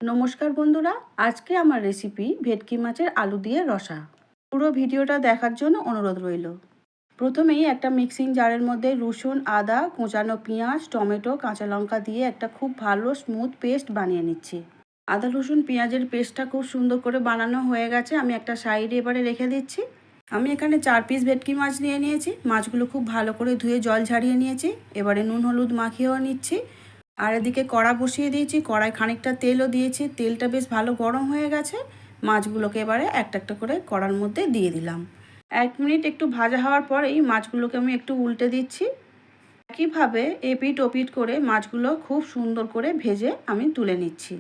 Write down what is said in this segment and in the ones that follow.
নমস্কার বন্ধুরা, আজকে আমার রেসিপি ভেটকি মাছের আলু দিয়ে রসা। পুরো ভিডিওটা দেখার জন্য অনুরোধ রইল। প্রথমেই একটা মিক্সিং জারের মধ্যে রসুন, আদা, কোঁচানো পেঁয়াজ, টমেটো, কাঁচা লঙ্কা দিয়ে একটা খুব ভালো স্মুথ পেস্ট বানিয়ে নিচ্ছি। আদা রসুন পেঁয়াজের পেস্টটা খুব সুন্দর করে বানানো হয়ে গেছে। আমি একটা সাইডে এবারে রেখে দিচ্ছি। আমি এখানে 4 পিস ভেটকি মাছ নিয়ে নিয়েছি। মাছগুলো খুব ভালো করে ধুয়ে জল ঝারিয়ে নিয়েছি। এবারে নুন হলুদ মাখিয়েও নিচ্ছি। আর এদিকে কড়া বসিয়ে দিয়েছি, কড়াই খানিকটা তেলও দিয়েছি। তেলটা বেশ ভালো গরম হয়ে গেছে। মাছগুলোকে এবারে একটা একটা করে কড়ার মধ্যে দিয়ে দিলাম। 1 মিনিট একটু ভাজা হওয়ার পরেই মাছগুলোকে আমি একটু উল্টে দিচ্ছি। একইভাবে এপিট ওপিট করে মাছগুলো খুব সুন্দর করে ভেজে আমি তুলে নিচ্ছি।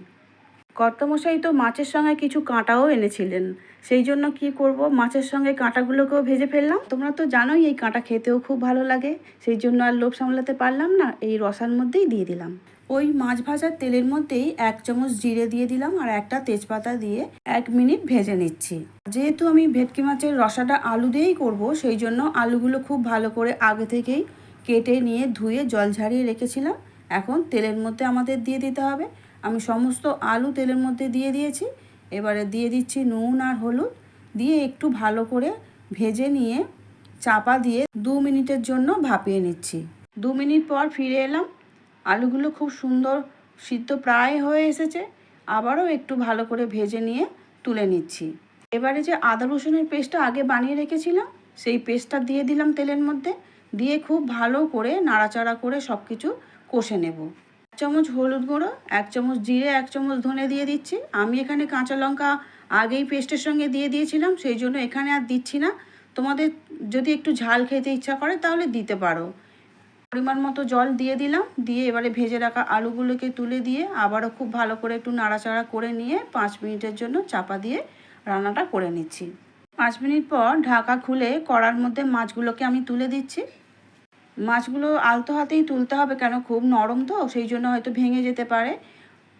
কর্তামশাই তো মাছের সঙ্গে কিছু কাঁটাও এনেছিলেন, সেই জন্য কি করব, মাছের সঙ্গে কাঁটাগুলোকেও ভেজে ফেললাম। তোমরা তো জানোই এই কাঁটা খেতেও খুব ভালো লাগে, সেই জন্য আর লোভ সামলাতে পারলাম না, এই রসার মধ্যেই দিয়ে দিলাম। ওই মাছ ভাজার তেলের মধ্যেই 1 চামচ জিরে দিয়ে দিলাম আর একটা তেজপাতা দিয়ে 1 মিনিট ভেজে নিচ্ছি। যেহেতু আমি ভেটকি মাছের রসাটা আলু দিয়েই করব, সেই জন্য আলুগুলো খুব ভালো করে আগে থেকেই কেটে নিয়ে ধুয়ে জল ঝারিয়ে রেখেছিলাম। এখন তেলের মধ্যে আমাদের দিয়ে দিতে হবে। আমি সমস্ত আলু তেলের মধ্যে দিয়ে দিয়েছি। এবারে দিয়ে দিচ্ছি নুন আর হলুদ দিয়ে একটু ভালো করে ভেজে নিয়ে চাপা দিয়ে 2 মিনিটের জন্য ভাপিয়ে নিচ্ছি। 2 মিনিট পর ফিরে এলাম। আলুগুলো খুব সুন্দর সিদ্ধ প্রায় হয়ে এসেছে। আবারও একটু ভালো করে ভেজে নিয়ে তুলে নিচ্ছি। এবারে যে আদা রসুনের পেস্টটা আগে বানিয়ে রেখেছিলাম, সেই পেস্টটা দিয়ে দিলাম তেলের মধ্যে। দিয়ে খুব ভালো করে নাড়াচাড়া করে সব কিছু কষে নেব। 1 চামচ হলুদ গুঁড়ো, 1 চামচ জিরে, 1 চামচ ধনে দিয়ে দিচ্ছি। আমি এখানে কাঁচা লঙ্কা আগেই পেস্টের সঙ্গে দিয়ে দিয়েছিলাম, সেই জন্য এখানে আর দিচ্ছি না। তোমাদের যদি একটু ঝাল খেতে ইচ্ছা করে তাহলে দিতে পারো। পরিমাণ মতো জল দিয়ে দিলাম। দিয়ে এবারে ভেজে রাখা আলুগুলোকে তুলে দিয়ে আবারও খুব ভালো করে একটু নাড়াচাড়া করে নিয়ে 5 মিনিটের জন্য চাপা দিয়ে রান্নাটা করে নিচ্ছি। 5 মিনিট পর ঢাকা খুলে কড়ার মধ্যে মাছগুলোকে আমি তুলে দিচ্ছি। মাছগুলো আলতো হাতেই তুলতে হবে, কেন খুব নরম তো, সেই জন্য হয়তো ভেঙে যেতে পারে।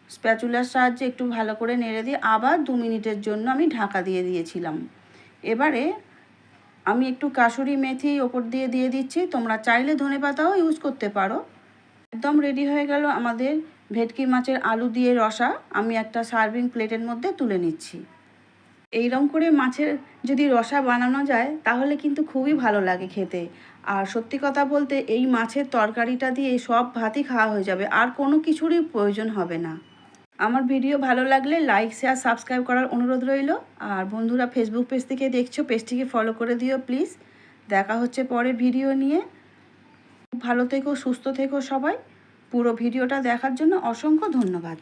স্প্যাচুলার সাহায্যে একটু ভালো করে নেড়ে দিয়ে আবার 2 মিনিটের জন্য আমি ঢাকা দিয়ে দিয়েছিলাম। এবারে আমি একটু কাসুরি মেথি ওপর দিয়ে দিয়ে দিচ্ছি। তোমরা চাইলে ধনেপাতাও ইউজ করতে পারো। একদম রেডি হয়ে গেল আমাদের ভেটকি মাছের আলু দিয়ে রসা। আমি একটা সার্ভিং প্লেটের মধ্যে তুলে নিচ্ছি। এইরকম করে মাছের যদি রসা বানানো যায় তাহলে কিন্তু খুবই ভালো লাগে খেতে। আর সত্যি কথা বলতে এই মাছের তরকারিটা দিয়ে সব ভাতই খাওয়া হয়ে যাবে, আর কোনো কিছুরই প্রয়োজন হবে না। আমার ভিডিও ভালো লাগলে লাইক, শেয়ার, সাবস্ক্রাইব করার অনুরোধ রইল। আর বন্ধুরা ফেসবুক পেজ থেকে দেখছো, পেজটিকে ফলো করে দিও প্লিজ। দেখা হচ্ছে পরের ভিডিও নিয়ে। ভালো থেকো, সুস্থ থেকো সবাই। পুরো ভিডিওটা দেখার জন্য অসংখ্য ধন্যবাদ।